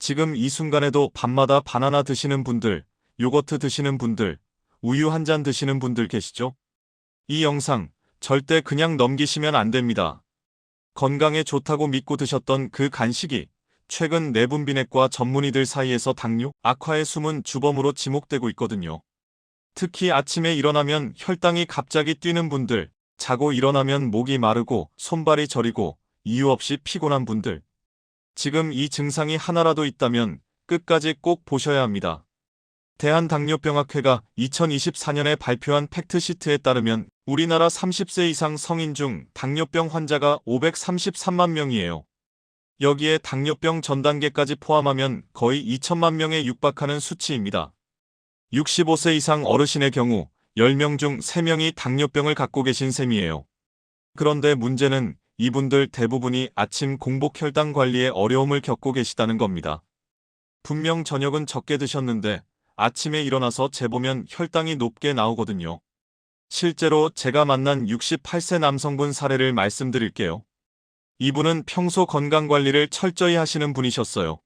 지금 이 순간에도 밤마다 바나나 드시는 분들, 요거트 드시는 분들, 우유 한 잔 드시는 분들 계시죠? 이 영상 절대 그냥 넘기시면 안 됩니다. 건강에 좋다고 믿고 드셨던 그 간식이 최근 내분비내과 전문의들 사이에서 당뇨, 악화의 숨은 주범으로 지목되고 있거든요. 특히 아침에 일어나면 혈당이 갑자기 뛰는 분들, 자고 일어나면 목이 마르고 손발이 저리고 이유 없이 피곤한 분들. 지금 이 증상이 하나라도 있다면 끝까지 꼭 보셔야 합니다. 대한당뇨병학회가 2024년에 발표한 팩트시트에 따르면 우리나라 30세 이상 성인 중 당뇨병 환자가 533만 명이에요. 여기에 당뇨병 전 단계까지 포함하면 거의 2천만 명에 육박하는 수치입니다. 65세 이상 어르신의 경우 10명 중 3명이 당뇨병을 갖고 계신 셈이에요. 그런데 문제는 이분들 대부분이 아침 공복 혈당 관리에 어려움을 겪고 계시다는 겁니다. 분명 저녁은 적게 드셨는데 아침에 일어나서 재보면 혈당이 높게 나오거든요. 실제로 제가 만난 68세 남성분 사례를 말씀드릴게요. 이분은 평소 건강관리를 철저히 하시는 분이셨어요.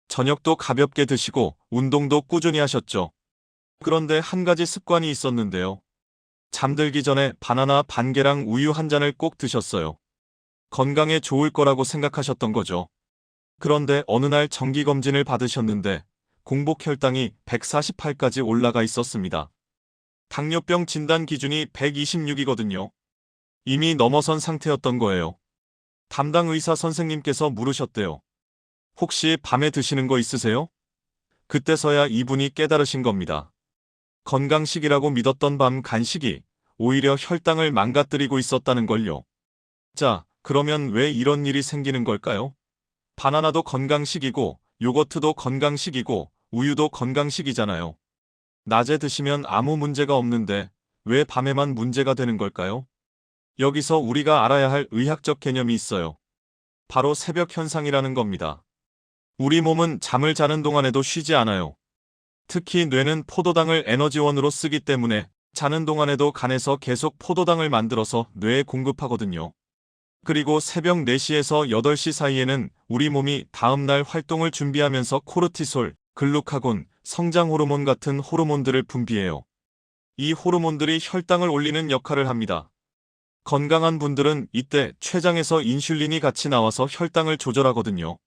저녁도 가볍게 드시고 운동도 꾸준히 하셨죠. 그런데 한 가지 습관이 있었는데요. 잠들기 전에 바나나 반 개랑 우유 한 잔을 꼭 드셨어요. 건강에 좋을 거라고 생각하셨던 거죠. 그런데 어느 날 정기검진을 받으셨는데 공복 혈당이 148까지 올라가 있었습니다. 당뇨병 진단 기준이 126이거든요. 이미 넘어선 상태였던 거예요. 담당 의사 선생님께서 물으셨대요. 혹시 밤에 드시는 거 있으세요? 그때서야 이분이 깨달으신 겁니다. 건강식이라고 믿었던 밤 간식이 오히려 혈당을 망가뜨리고 있었다는 걸요. 자, 그러면 왜 이런 일이 생기는 걸까요? 바나나도 건강식이고 요거트도 건강식이고 우유도 건강식이잖아요. 낮에 드시면 아무 문제가 없는데 왜 밤에만 문제가 되는 걸까요? 여기서 우리가 알아야 할 의학적 개념이 있어요. 바로 새벽 현상이라는 겁니다. 우리 몸은 잠을 자는 동안에도 쉬지 않아요. 특히 뇌는 포도당을 에너지원으로 쓰기 때문에 자는 동안에도 간에서 계속 포도당을 만들어서 뇌에 공급하거든요. 그리고 새벽 4시에서 8시 사이에는 우리 몸이 다음날 활동을 준비하면서 코르티솔, 글루카곤, 성장 호르몬 같은 호르몬들을 분비해요. 이 호르몬들이 혈당을 올리는 역할을 합니다. 건강한 분들은 이때 췌장에서 인슐린이 같이 나와서 혈당을 조절하거든요.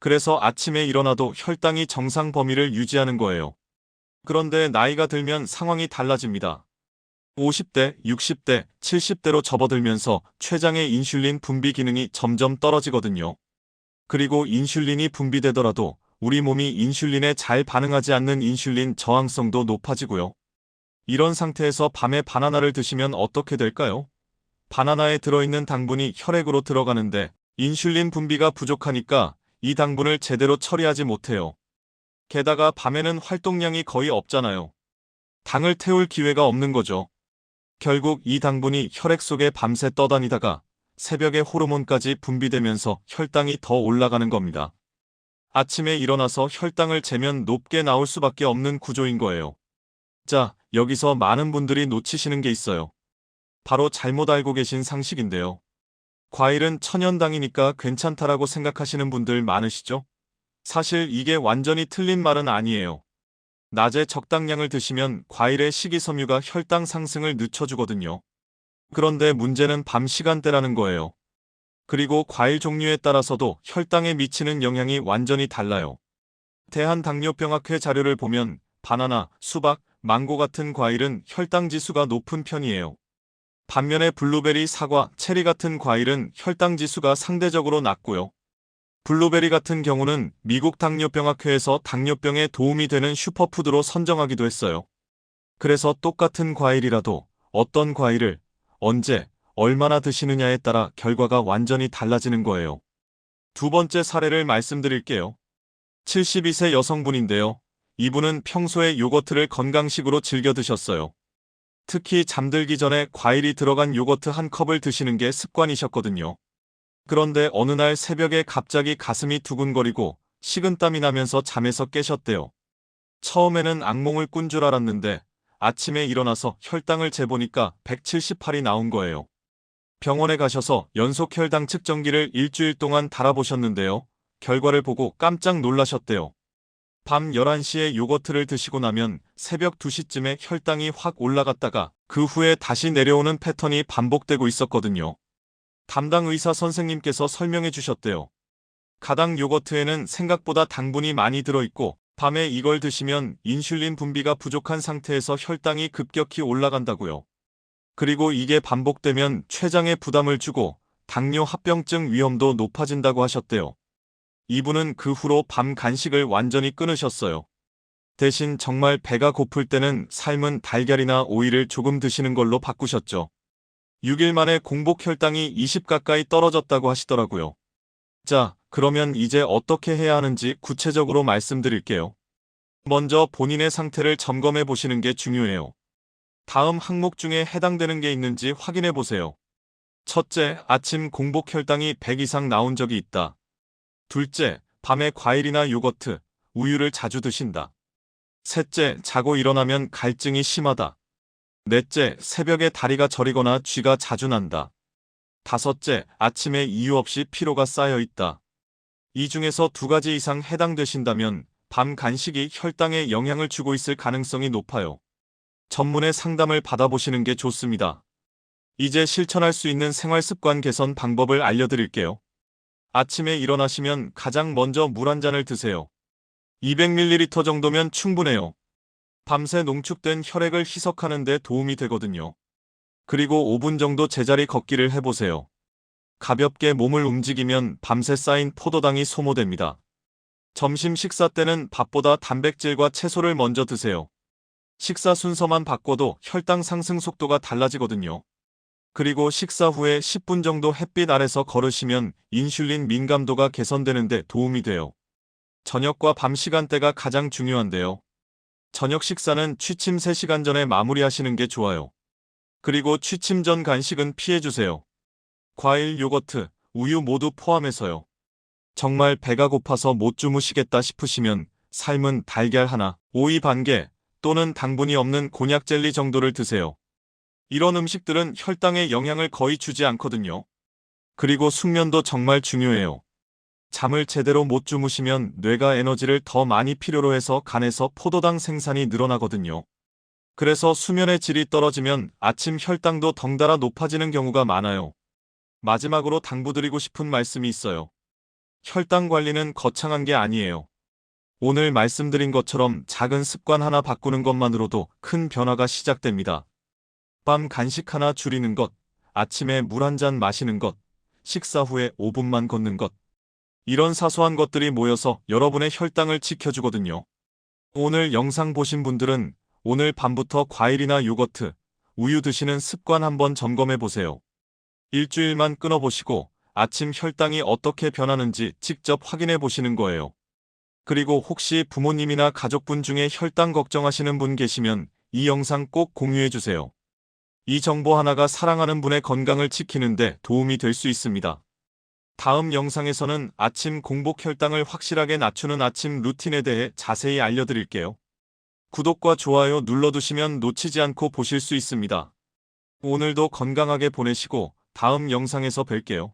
그래서 아침에 일어나도 혈당이 정상 범위를 유지하는 거예요. 그런데 나이가 들면 상황이 달라집니다. 50대, 60대, 70대로 접어들면서 췌장의 인슐린 분비 기능이 점점 떨어지거든요. 그리고 인슐린이 분비되더라도 우리 몸이 인슐린에 잘 반응하지 않는 인슐린 저항성도 높아지고요. 이런 상태에서 밤에 바나나를 드시면 어떻게 될까요? 바나나에 들어있는 당분이 혈액으로 들어가는데 인슐린 분비가 부족하니까 이 당분을 제대로 처리하지 못해요. 게다가 밤에는 활동량이 거의 없잖아요. 당을 태울 기회가 없는 거죠. 결국 이 당분이 혈액 속에 밤새 떠다니다가 새벽에 호르몬까지 분비되면서 혈당이 더 올라가는 겁니다. 아침에 일어나서 혈당을 재면 높게 나올 수밖에 없는 구조인 거예요. 자, 여기서 많은 분들이 놓치시는 게 있어요. 바로 잘못 알고 계신 상식인데요. 과일은 천연당이니까 괜찮다라고 생각하시는 분들 많으시죠? 사실 이게 완전히 틀린 말은 아니에요. 낮에 적당량을 드시면 과일의 식이섬유가 혈당 상승을 늦춰주거든요. 그런데 문제는 밤 시간대라는 거예요. 그리고 과일 종류에 따라서도 혈당에 미치는 영향이 완전히 달라요. 대한당뇨병학회 자료를 보면 바나나, 수박, 망고 같은 과일은 혈당 지수가 높은 편이에요. 반면에 블루베리, 사과, 체리 같은 과일은 혈당 지수가 상대적으로 낮고요. 블루베리 같은 경우는 미국 당뇨병학회에서 당뇨병에 도움이 되는 슈퍼푸드로 선정하기도 했어요. 그래서 똑같은 과일이라도 어떤 과일을 언제, 얼마나 드시느냐에 따라 결과가 완전히 달라지는 거예요. 두 번째 사례를 말씀드릴게요. 72세 여성분인데요. 이분은 평소에 요거트를 건강식으로 즐겨 드셨어요. 특히 잠들기 전에 과일이 들어간 요거트 한 컵을 드시는 게 습관이셨거든요. 그런데 어느 날 새벽에 갑자기 가슴이 두근거리고 식은땀이 나면서 잠에서 깨셨대요. 처음에는 악몽을 꾼 줄 알았는데 아침에 일어나서 혈당을 재보니까 178이 나온 거예요. 병원에 가셔서 연속 혈당 측정기를 일주일 동안 달아보셨는데요. 결과를 보고 깜짝 놀라셨대요. 밤 11시에 요거트를 드시고 나면 새벽 2시쯤에 혈당이 확 올라갔다가 그 후에 다시 내려오는 패턴이 반복되고 있었거든요. 담당 의사 선생님께서 설명해 주셨대요. 가당 요거트에는 생각보다 당분이 많이 들어있고 밤에 이걸 드시면 인슐린 분비가 부족한 상태에서 혈당이 급격히 올라간다고요. 그리고 이게 반복되면 췌장에 부담을 주고 당뇨 합병증 위험도 높아진다고 하셨대요. 이분은 그 후로 밤 간식을 완전히 끊으셨어요. 대신 정말 배가 고플 때는 삶은 달걀이나 오이를 조금 드시는 걸로 바꾸셨죠. 6일 만에 공복 혈당이 20 가까이 떨어졌다고 하시더라고요. 자, 그러면 이제 어떻게 해야 하는지 구체적으로 말씀드릴게요. 먼저 본인의 상태를 점검해 보시는 게 중요해요. 다음 항목 중에 해당되는 게 있는지 확인해 보세요. 첫째, 아침 공복 혈당이 100 이상 나온 적이 있다. 둘째, 밤에 과일이나 요거트, 우유를 자주 드신다. 셋째, 자고 일어나면 갈증이 심하다. 넷째, 새벽에 다리가 저리거나 쥐가 자주 난다. 다섯째, 아침에 이유 없이 피로가 쌓여 있다. 이 중에서 2가지 이상 해당되신다면 밤 간식이 혈당에 영향을 주고 있을 가능성이 높아요. 전문의 상담을 받아보시는 게 좋습니다. 이제 실천할 수 있는 생활습관 개선 방법을 알려드릴게요. 아침에 일어나시면 가장 먼저 물 한 잔을 드세요. 200ml 정도면 충분해요. 밤새 농축된 혈액을 희석하는 데 도움이 되거든요. 그리고 5분 정도 제자리 걷기를 해보세요. 가볍게 몸을 움직이면 밤새 쌓인 포도당이 소모됩니다. 점심 식사 때는 밥보다 단백질과 채소를 먼저 드세요. 식사 순서만 바꿔도 혈당 상승 속도가 달라지거든요. 그리고 식사 후에 10분 정도 햇빛 아래서 걸으시면 인슐린 민감도가 개선되는 데 도움이 돼요. 저녁과 밤 시간대가 가장 중요한데요. 저녁 식사는 취침 3시간 전에 마무리하시는 게 좋아요. 그리고 취침 전 간식은 피해주세요. 과일, 요거트, 우유 모두 포함해서요. 정말 배가 고파서 못 주무시겠다 싶으시면 삶은 달걀 하나, 오이 반 개 또는 당분이 없는 곤약 젤리 정도를 드세요. 이런 음식들은 혈당에 영향을 거의 주지 않거든요. 그리고 숙면도 정말 중요해요. 잠을 제대로 못 주무시면 뇌가 에너지를 더 많이 필요로 해서 간에서 포도당 생산이 늘어나거든요. 그래서 수면의 질이 떨어지면 아침 혈당도 덩달아 높아지는 경우가 많아요. 마지막으로 당부드리고 싶은 말씀이 있어요. 혈당 관리는 거창한 게 아니에요. 오늘 말씀드린 것처럼 작은 습관 하나 바꾸는 것만으로도 큰 변화가 시작됩니다. 밤 간식 하나 줄이는 것, 아침에 물 한 잔 마시는 것, 식사 후에 5분만 걷는 것. 이런 사소한 것들이 모여서 여러분의 혈당을 지켜주거든요. 오늘 영상 보신 분들은 오늘 밤부터 과일이나 요거트, 우유 드시는 습관 한번 점검해 보세요. 일주일만 끊어보시고 아침 혈당이 어떻게 변하는지 직접 확인해 보시는 거예요. 그리고 혹시 부모님이나 가족분 중에 혈당 걱정하시는 분 계시면 이 영상 꼭 공유해 주세요. 이 정보 하나가 사랑하는 분의 건강을 지키는데 도움이 될 수 있습니다. 다음 영상에서는 아침 공복 혈당을 확실하게 낮추는 아침 루틴에 대해 자세히 알려드릴게요. 구독과 좋아요 눌러두시면 놓치지 않고 보실 수 있습니다. 오늘도 건강하게 보내시고 다음 영상에서 뵐게요.